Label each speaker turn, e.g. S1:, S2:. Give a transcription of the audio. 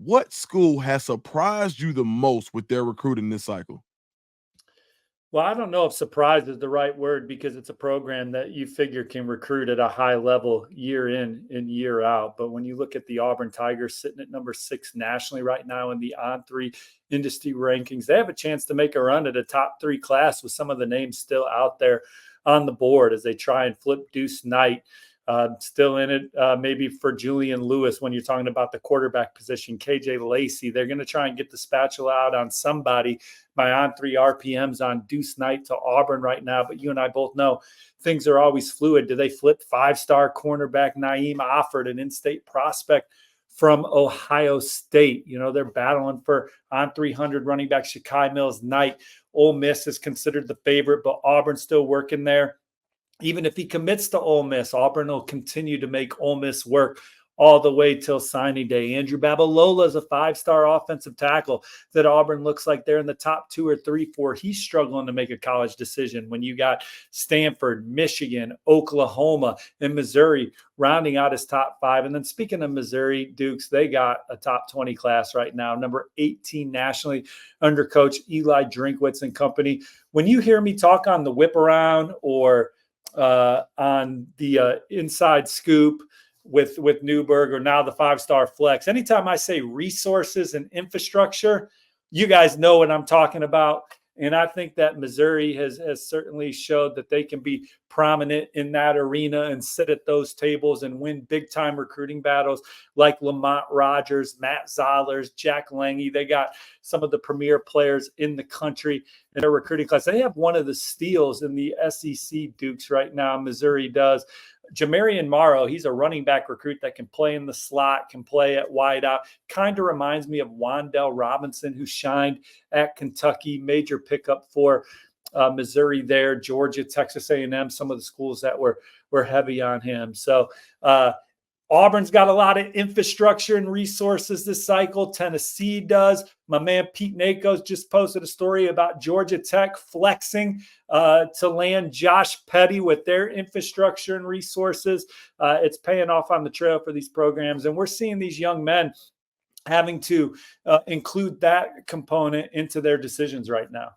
S1: what school has surprised you the most with their recruiting this cycle?
S2: Well, I don't know if surprise is the right word because it's a program that you figure can recruit at a high level year in and year out. But when you look at the Auburn Tigers sitting at number 6 nationally right now in the On3 industry rankings, they have a chance to make a run at a top 3 class with some of the names still out there on the board as they try and flip Deuce Knight. Still in it, maybe for Julian Lewis when you're talking about the quarterback position, KJ Lacey. They're going to try and get the spatula out on somebody. My On3 RPMs on Deuce Knight to Auburn right now, but you and I both know things are always fluid. Do they flip 5-star cornerback Naeem Offord, an in-state prospect from Ohio State? You know, they're battling for on 300 running back Shakai Mills-Knight. Ole Miss is considered the favorite, but Auburn's still working there. Even if he commits to Ole Miss, Auburn will continue to make Ole Miss work all the way till signing day. Andrew Babalola is a 5-star offensive tackle that Auburn looks like they're in the top 2 or 3 for. He's struggling to make a college decision when you got Stanford, Michigan, Oklahoma, and Missouri rounding out his top 5. And then speaking of Missouri Dukes, they got a top 20 class right now, number 18 nationally under coach Eli Drinkwitz and company. When you hear me talk on the whip around or on the inside scoop with Newberg or now the 5-star flex, anytime I say resources and infrastructure, you guys know what I'm talking about. And I think that Missouri has certainly showed that they can be prominent in that arena and sit at those tables and win big-time recruiting battles like Lamont Rogers, Matt Zollers, Jack Lange. They got some of the premier players in the country in their recruiting class. They have one of the steals in the SEC Dukes right now. Missouri does. Jamarian Morrow, he's a running back recruit that can play in the slot, can play at wide out. Kind of reminds me of Wandell Robinson, who shined at Kentucky. Major pickup for Missouri there, Georgia, Texas A&M, some of the schools that were heavy on him. So Auburn's got a lot of infrastructure and resources this cycle. Tennessee does. My man Pete Nakos just posted a story about Georgia Tech flexing to land Josh Petty with their infrastructure and resources. It's paying off on the trail for these programs. And we're seeing these young men having to include that component into their decisions right now.